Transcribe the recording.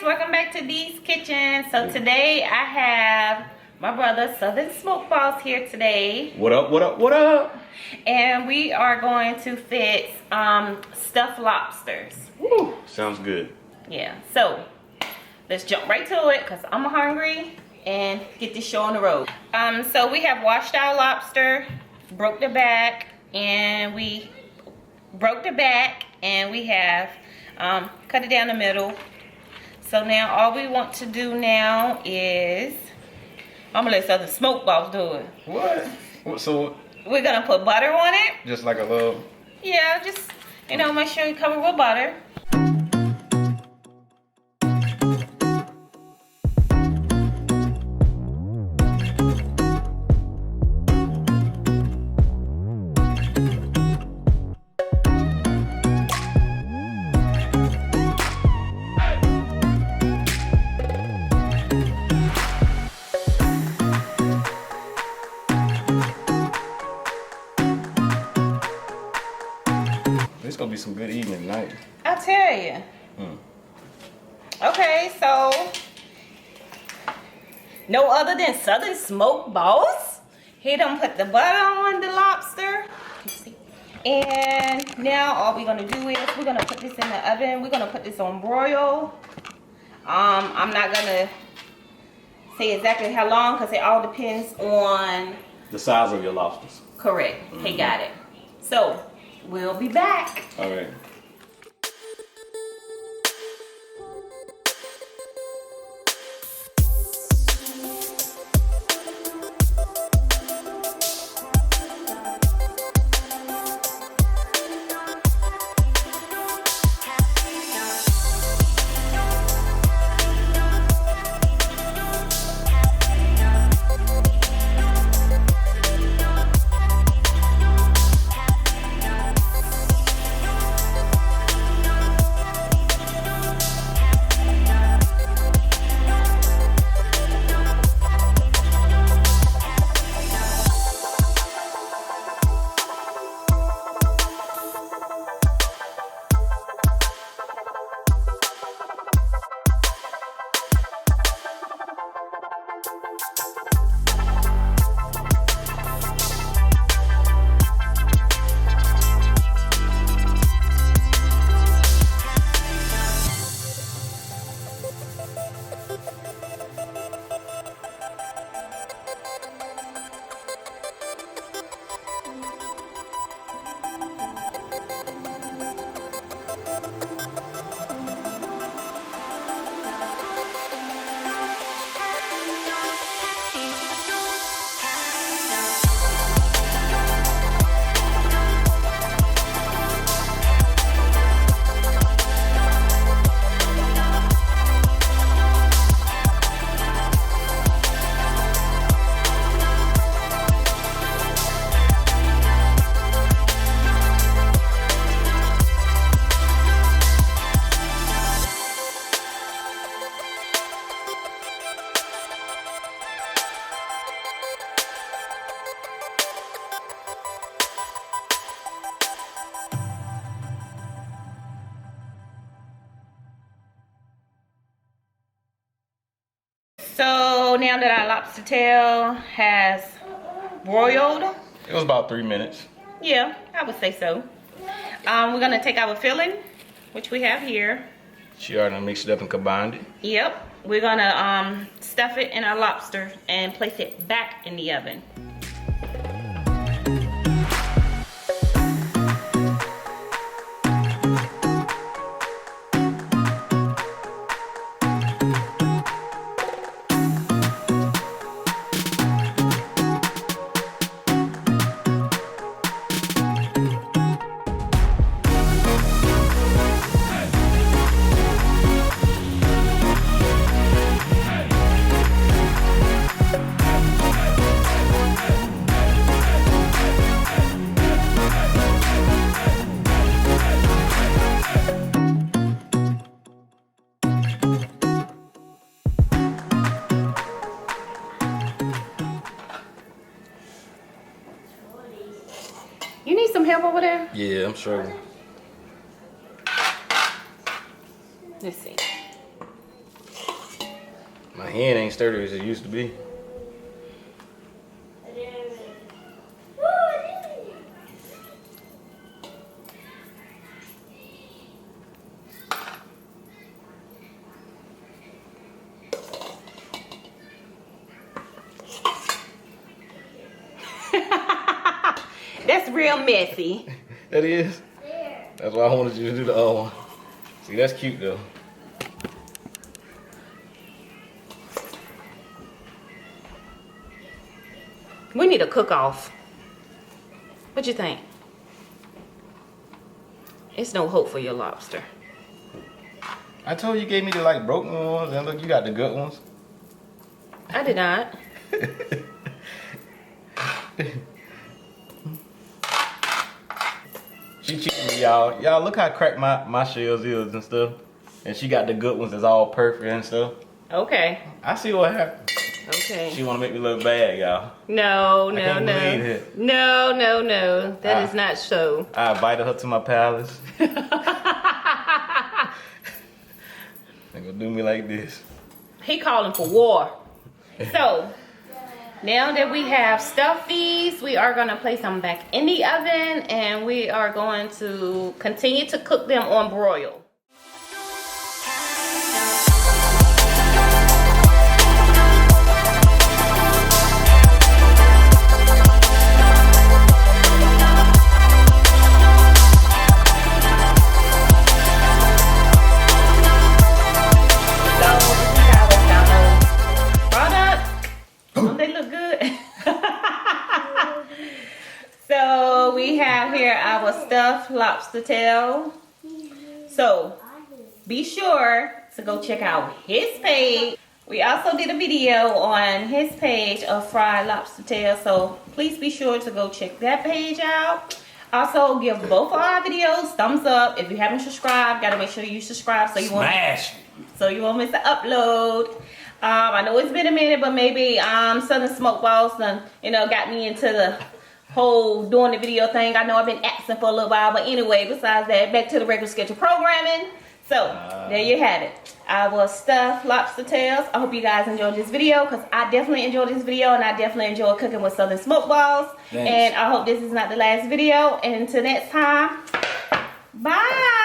welcome back to Dee's Kitchen. So today I have my brother Southern Smoke Balls here today. What up, what up, what up? And we are going to fix stuffed lobsters. Woo, sounds good. Yeah, so let's jump right to it because I'm hungry and get this show on the road. So we have washed our lobster, broke the back, and we have cut it down the middle. So now all we want to do now is, I'm gonna let Southern Smoke Balls do it. What? So we're gonna put butter on it. just like a little. Yeah, just, you know, make sure you cover with butter. It's gonna be some good eating tonight. I'll tell you. Okay, so no other than Southern Smoke Balls. He done put the butter on the lobster. And now all we're gonna do is we're gonna put this in the oven. We're gonna put this on broil. I'm not gonna say exactly how long because it all depends on The size of your lobsters. correct. He got it. So we'll be back. All right. So now that our lobster tail has broiled, It was about 3 minutes. yeah, I would say so. We're gonna take our filling, which we have here. She already mixed it up and combined it. Yep, we're gonna stuff it in our lobster and place it back in the oven. You need some help over there? Yeah, I'm sure. Let's see. hand ain't sturdy as it used to be. That's real messy. That is? That's why I wanted you to do the other one. See, that's cute though. We need a cook-off. What you think? It's no hope for your lobster. I told you gave me the like broken ones, and look, you got the good ones. I did not. She cheated me, y'all. Y'all look how cracked my shells is and stuff. And she got the good ones that's all perfect and stuff. Okay. I see what happened. Okay. She wanna make me look bad, y'all. No, I no, can't believe no. it. No, no, no. That is not so. I invited her to my palace. They gonna do me like this. He calling for war. So, now that we have stuffed these, we are going to place them back in the oven and we are going to continue to cook them on broil. So we have here our stuffed lobster tail. So be sure to go check out his page. We also did a video on his page of fried lobster tail. So please be sure to go check that page out. Also give both of our videos thumbs up. If you haven't subscribed, gotta make sure you subscribe so you won't miss the upload. I know it's been a minute, but maybe Southern Smoke Balls done, got me into the whole doing the video thing. I know I've been absent for a little while, but anyway, besides that, back to the regular schedule programming. So there you have it, our stuffed lobster tails. I hope you guys enjoyed this video, because I definitely enjoyed this video, and I definitely enjoy cooking with Southern Smoke Balls. Thanks. And I hope this is not the last video, and until next time, bye.